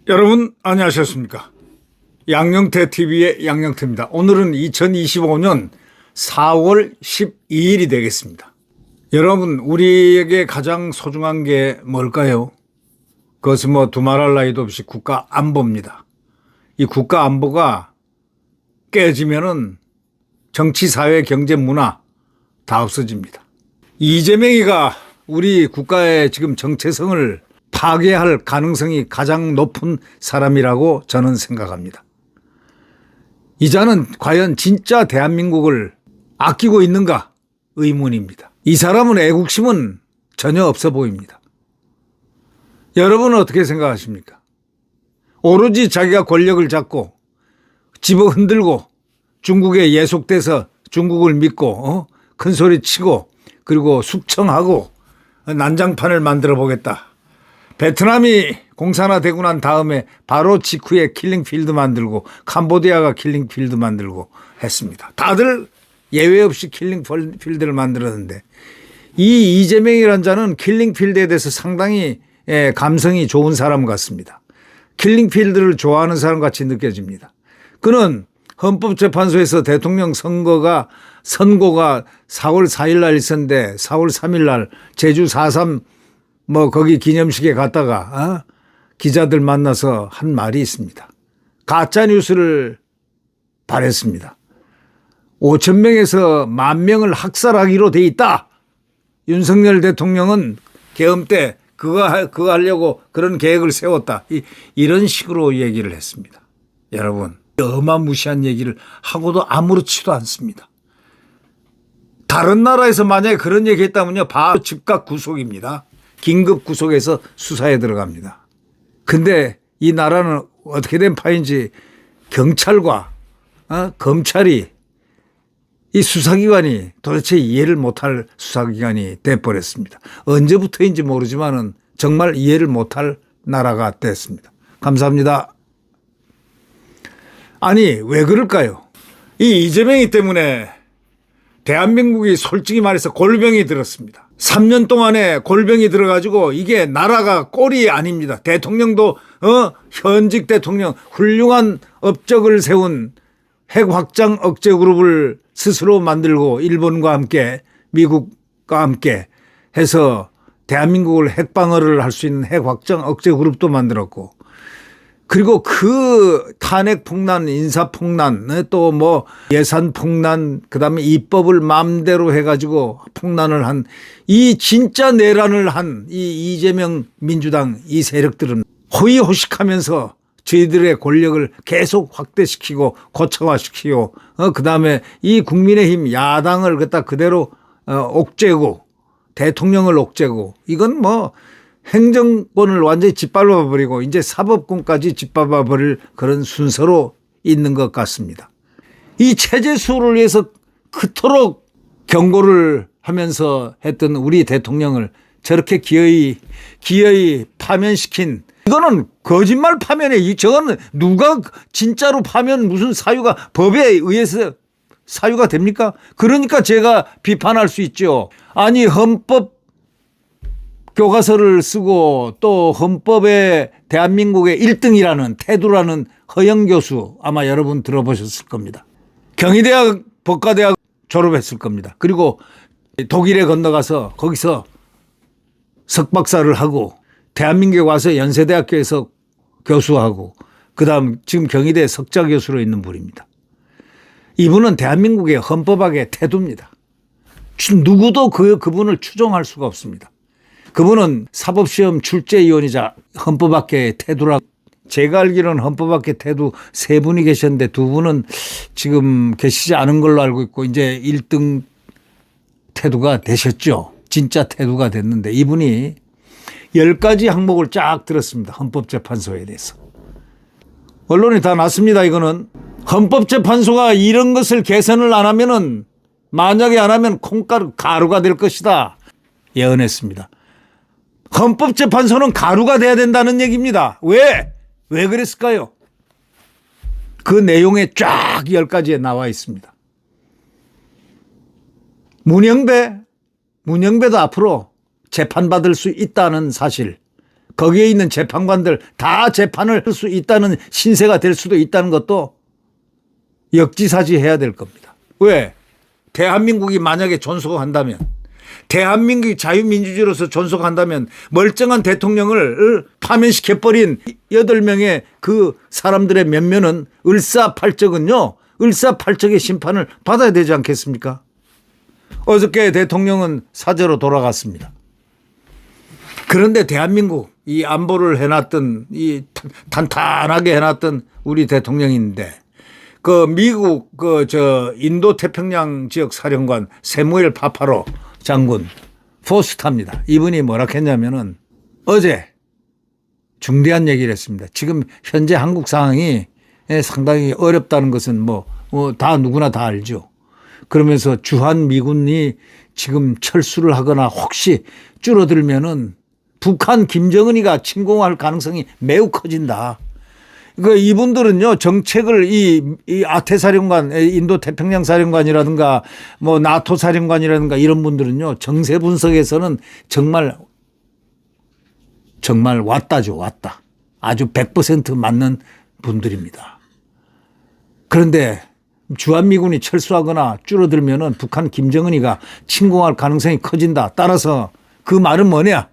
여러분 안녕하셨습니까? 양영태 TV의 양영태입니다. 오늘은 2025년 4월 12일이 되겠습니다. 여러분, 우리에게 가장 소중한 게 뭘까요? 그것은 뭐 두말할 나위도 없이 국가 안보입니다. 이 국가 안보가 깨지면은 정치, 사회, 경제, 문화 다 없어집니다. 이재명이가 우리 국가의 지금 정체성을 파괴할 가능성이 가장 높은 사람이라고 저는 생각합니다. 이 자는 과연 진짜 대한민국을 아끼고 있는가 의문입니다. 이 사람은 애국심은 전혀 없어 보입니다. 여러분은 어떻게 생각하십니까? 오로지 자기가 권력을 잡고 집어 흔들고 중국에 예속돼서 중국을 믿고 큰소리 치고 그리고 숙청하고 난장판을 만들어 보겠다. 베트남이 공산화되고 난 다음에 바로 직후에 킬링필드 만들고 캄보디아가 킬링필드 만들고 했습니다. 다들 예외 없이 킬링필드를 만들었는데 이 이재명이라는 자는 킬링필드에 대해서 상당히 감성이 좋은 사람 같습니다. 킬링필드를 좋아하는 사람 같이 느껴집니다. 그는 헌법재판소에서 대통령 선고가 4월 4일 날 있었는데 4월 3일 날 제주 4.3 거기 기념식에 갔다가 기자들 만나서 한 말이 있습니다. 가짜뉴스를 발했습니다. 5,000명에서 10,000명을 학살하기로 돼 있다. 윤석열 대통령은 계엄 때 그거 하려고 그런 계획을 세웠다. 이런 식으로 얘기를 했습니다. 여러분, 어마무시한 얘기를 하고도 아무렇지도 않습니다. 다른 나라에서 만약에 그런 얘기 했다면요, 바로 즉각 구속입니다. 긴급 구속해서 수사에 들어갑니다. 근데 이 나라는 어떻게 된 파인지 경찰과 검찰이 이 수사기관이 도대체 이해를 못할 수사기관이 돼버렸습니다. 언제부터인지 모르지만은 정말 이해를 못할 나라가 됐습니다. 감사합니다. 아니, 왜 그럴까요? 이 이재명이 때문에 대한민국이 솔직히 말해서 골병이 들었습니다. 3년 동안에 골병이 들어가지고 이게 나라가 꼴이 아닙니다. 대통령도 현직 대통령 훌륭한 업적을 세운 핵 확장 억제 그룹을 스스로 만들고 일본과 함께 미국과 함께 해서 대한민국을 핵방어를 할 수 있는 핵 확장 억제 그룹도 만들었고 그리고 그 탄핵 폭난, 인사 폭난, 또 예산 폭난, 그다음에 입법을 마음대로 해가지고 폭난을 한 이 진짜 내란을 한 이 이재명 민주당 이 세력들은 호의호식하면서 저희들의 권력을 계속 확대시키고 고착화시키고 그다음에 이 국민의힘 야당을 갖다 그대로 옥죄고 대통령을 옥죄고 이건 행정권을 완전히 짓밟아 버리고 이제 사법권까지 짓밟아 버릴 그런 순서로 있는 것 같습니다. 이 체제 수호를 위해서 그토록 경고를 하면서 했던 우리 대통령을 저렇게 기어이 파면시킨 이거는 거짓말 파면에 저거는 누가 진짜로 파면 무슨 사유가 법에 의해서 사유가 됩니까? 그러니까 제가 비판할 수 있죠. 아니 헌법 교과서를 쓰고 또 헌법에 대한민국의 1등이라는 태두라는 허영 교수 아마 여러분 들어보셨을 겁니다. 경희대학 법과대학 졸업했을 겁니다. 그리고 독일에 건너가서 거기서 석박사를 하고 대한민국에 와서 연세대학교에서 교수하고 그다음 지금 경희대 석좌 교수로 있는 분입니다. 이분은 대한민국의 헌법학의 태두입니다. 누구도 그분을 추종할 수가 없습니다. 그분은 사법시험 출제위원이자 헌법학계의 태두라. 제가 알기로는 헌법학계 태두 3분이 계셨는데 2분은 지금 계시지 않은 걸로 알고 있고 이제 1등 태두가 되셨죠. 진짜 태두가 됐는데 이분이 10가지 항목을 쫙 들었습니다. 헌법재판소에 대해서. 언론이 다 났습니다. 이거는 헌법재판소가 이런 것을 개선을 안 하면은 만약에 안 하면 콩가루 가루가 될 것이다. 예언했습니다. 헌법재판소는 가루가 돼야 된다는 얘기입니다. 왜 그랬을까요? 그 내용에 쫙 10가지에 나와 있습니다. 문영배도 앞으로 재판받을 수 있다는 사실, 거기에 있는 재판관들 다 재판을 할 수 있다는 신세가 될 수도 있다는 것도 역지사지해야 될 겁니다. 왜? 대한민국이 만약에 존속한다면, 대한민국이 자유민주주의로서 존속한다면 멀쩡한 대통령을 파면시켜버린 8명의 그 사람들의 면면은 을사팔적의 심판을 받아야 되지 않겠습니까? 어저께 대통령은 사저로 돌아갔습니다. 그런데 대한민국 이 안보를 해놨던, 이 탄탄하게 해놨던 우리 대통령인데, 그 미국 인도 태평양 지역 사령관 세무엘 파파로 장군 포스터입니다. 이분이 뭐라 했냐면은 어제 중대한 얘기를 했습니다. 지금 현재 한국 상황이 상당히 어렵다는 것은 다 누구나 다 알죠. 그러면서 주한 미군이 지금 철수를 하거나 혹시 줄어들면은 북한 김정은이가 침공할 가능성이 매우 커진다. 이분들은요, 정책을 이 아태 사령관, 인도 태평양 사령관이라든가 나토 사령관이라든가 이런 분들은요, 정세 분석에서는 정말 왔다죠, 왔다. 아주 100% 맞는 분들입니다. 그런데 주한미군이 철수하거나 줄어들면은 북한 김정은이가 침공할 가능성이 커진다. 따라서 그 말은 뭐냐?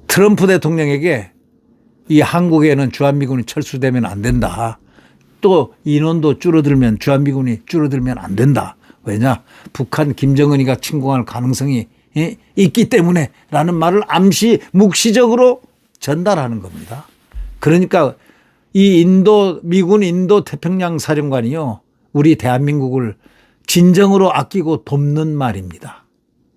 트럼프 대통령에게 이 한국에는 주한미군이 철수되면 안 된다. 또 인원도 줄어들면 주한미군이 줄어들면 안 된다. 왜냐? 북한 김정은이가 침공할 가능성이 있기 때문에 라는 말을 묵시적으로 전달하는 겁니다. 그러니까 이 미군 인도 태평양 사령관이요, 우리 대한민국을 진정으로 아끼고 돕는 말입니다.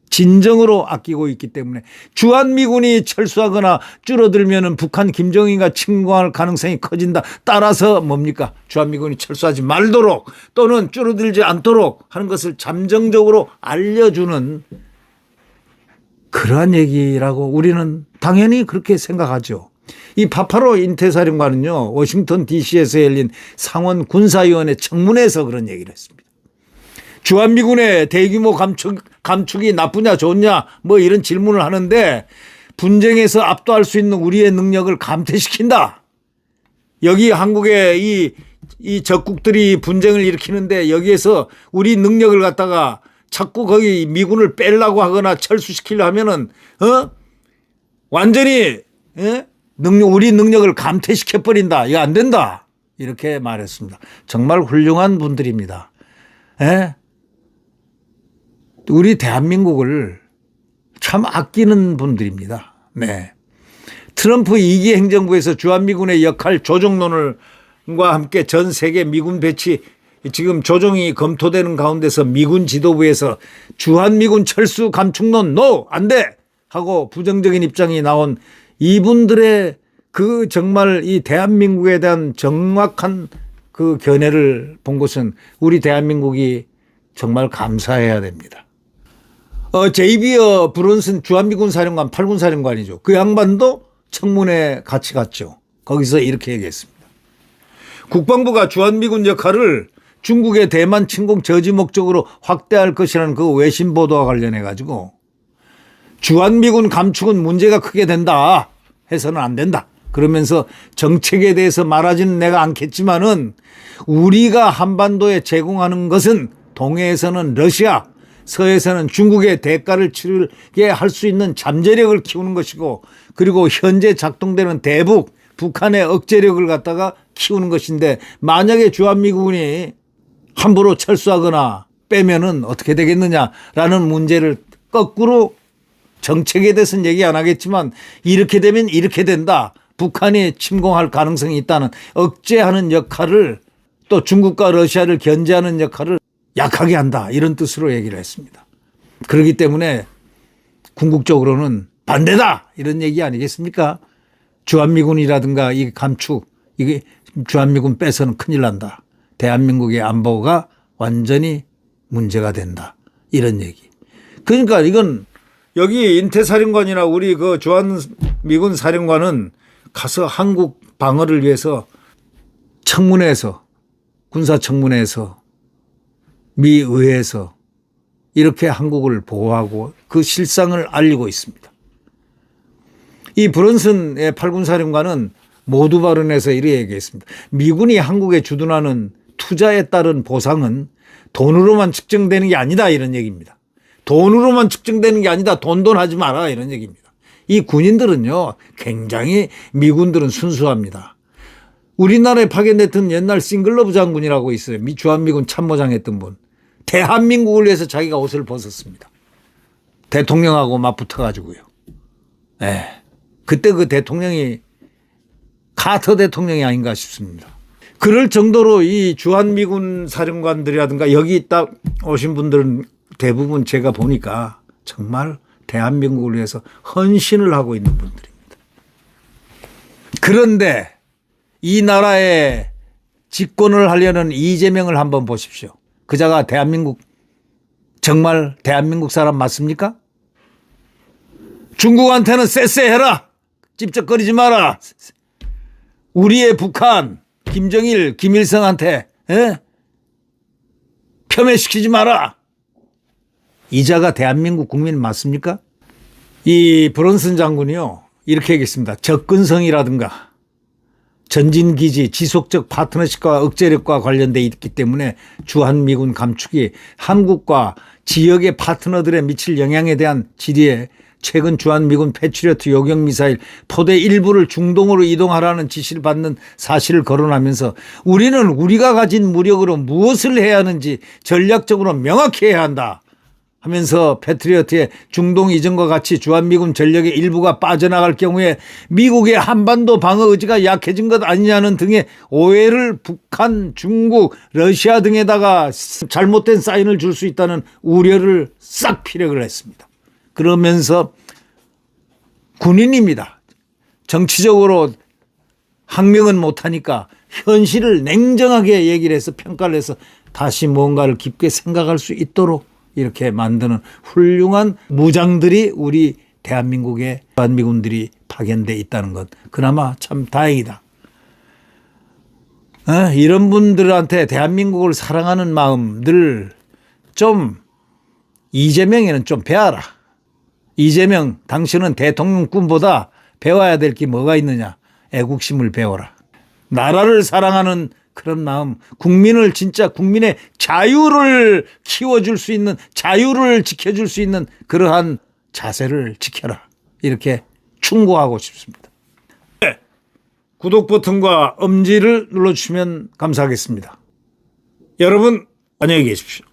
진정으로 아끼고 있기 때문에 주한미군이 철수하거나 줄어들면 북한 김정은이가 침공할 가능성이 커진다. 따라서 뭡니까? 주한미군이 철수하지 말도록 또는 줄어들지 않도록 하는 것을 잠정적으로 알려주는 그러한 얘기라고 우리는 당연히 그렇게 생각하죠. 이 파파로 인태사령관은요, 워싱턴 DC에서 열린 상원 군사위원회 청문회에서 그런 얘기를 했습니다. 주한미군의 대규모 감축이 나쁘냐 좋냐 이런 질문을 하는데, 분쟁에서 압도할 수 있는 우리의 능력을 감퇴시킨다. 여기 한국의 이 적국들이 분쟁을 일으키는데 여기에서 우리 능력을 갖다가 자꾸 거기 미군을 빼려고 하거나 철수시키려 하면은 완전히 우리 능력을 감퇴시켜버린다. 이거 안 된다. 이렇게 말했습니다. 정말 훌륭한 분들입니다. 우리 대한민국을 참 아끼는 분들입니다. 네. 트럼프 2기 행정부에서 주한미군의 역할 조정론과 함께 전 세계 미군 배치 지금 조정이 검토되는 가운데서 미군 지도부에서 주한미군 철수 감축론 안 돼! 하고 부정적인 입장이 나온 이분들의 정말 이 대한민국에 대한 정확한 그 견해를 본 것은 우리 대한민국이 정말 감사해야 됩니다. 제이비어 브론슨 주한미군 사령관 8군 사령관이죠. 그 양반도 청문회 같이 갔죠. 거기서 이렇게 얘기했습니다. 국방부가 주한미군 역할을 중국의 대만 침공 저지 목적으로 확대할 것이라는 그 외신 보도와 관련해 가지고 주한미군 감축은 문제가 크게 된다 해서는 안 된다. 그러면서 정책에 대해서 말하지는 내가 않겠지만은 우리가 한반도에 제공하는 것은 동해에서는 러시아, 서해에서는 중국의 대가를 치르게 할 수 있는 잠재력을 키우는 것이고, 그리고 현재 작동되는 대북, 북한의 억제력을 갖다가 키우는 것인데, 만약에 주한미군이 함부로 철수하거나 빼면은 어떻게 되겠느냐라는 문제를 거꾸로 정책에 대해서는 얘기 안 하겠지만 이렇게 되면 이렇게 된다. 북한이 침공할 가능성이 있다는 억제하는 역할을, 또 중국과 러시아를 견제하는 역할을 약하게 한다. 이런 뜻으로 얘기를 했습니다. 그렇기 때문에 궁극적으로는 반대다. 이런 얘기 아니겠습니까? 주한미군이라든가 이 감축, 이게 주한미군 빼서는 큰일 난다. 대한민국의 안보가 완전히 문제가 된다. 이런 얘기. 그러니까 이건 여기 인태사령관이나 우리 그 주한미군 사령관은 가서 한국 방어를 위해서 청문회에서, 군사청문회에서 미 의회에서 이렇게 한국을 보호하고 그 실상을 알리고 있습니다. 이 브런슨의 팔군사령관은 모두 발언에서 이렇게 얘기했습니다. 미군이 한국에 주둔하는 투자에 따른 보상은 돈으로만 측정되는 게 아니다, 이런 얘기입니다. 돈으로만 측정되는 게 아니다. 돈하지 마라, 이런 얘기입니다. 이 군인들은요, 굉장히 미군들은 순수합니다. 우리나라에 파견됐던 옛날 싱글러브 장군이라고 있어요. 주한미군 참모장 했던 분. 대한민국을 위해서 자기가 옷을 벗었습니다. 대통령하고 맞붙어가지고요. 네. 그때 그 대통령이 카터 대통령이 아닌가 싶습니다. 그럴 정도로 이 주한미군 사령관들이라든가 여기 딱 오신 분들은 대부분 제가 보니까 정말 대한민국을 위해서 헌신을 하고 있는 분들입니다. 그런데 이 나라에 집권을 하려는 이재명을 한번 보십시오. 그자가 정말 대한민국 사람 맞습니까? 중국한테는 쎄쎄해라. 찝쩍거리지 마라. 우리의 북한, 김정일, 김일성한테 폄훼시키지 마라. 이자가 대한민국 국민 맞습니까? 이 브런슨 장군이요, 이렇게 얘기했습니다. 접근성이라든가 전진기지, 지속적 파트너십과 억제력과 관련돼 있기 때문에 주한미군 감축이 한국과 지역의 파트너들에 미칠 영향에 대한 질의에 최근 주한미군 패트리어트 요격미사일 포대 일부를 중동으로 이동하라는 지시를 받는 사실을 거론하면서 우리는 우리가 가진 무력으로 무엇을 해야 하는지 전략적으로 명확히 해야 한다 하면서 패트리어트의 중동 이전과 같이 주한미군 전력의 일부가 빠져나갈 경우에 미국의 한반도 방어 의지가 약해진 것 아니냐는 등의 오해를 북한, 중국, 러시아 등에다가 잘못된 사인을 줄 수 있다는 우려를 싹 피력을 했습니다. 그러면서 군인입니다. 정치적으로 항명은 못하니까 현실을 냉정하게 얘기를 해서 평가를 해서 다시 뭔가를 깊게 생각할 수 있도록 이렇게 만드는 훌륭한 무장들이 우리 대한민국에 주한미군들이 파견돼 있다는 것, 그나마 참 다행이다. 이런 분들한테 대한민국을 사랑하는 마음들 좀 이재명에는 좀 배워라. 이재명, 당신은 대통령 꿈보다 배워야 될 게 뭐가 있느냐. 애국심을 배워라. 나라를 사랑하는 그런 마음, 국민을 진짜 국민의 자유를 키워줄 수 있는, 자유를 지켜줄 수 있는 그러한 자세를 지켜라. 이렇게 충고하고 싶습니다. 네. 구독 버튼과 엄지를 눌러주시면 감사하겠습니다. 여러분 안녕히 계십시오.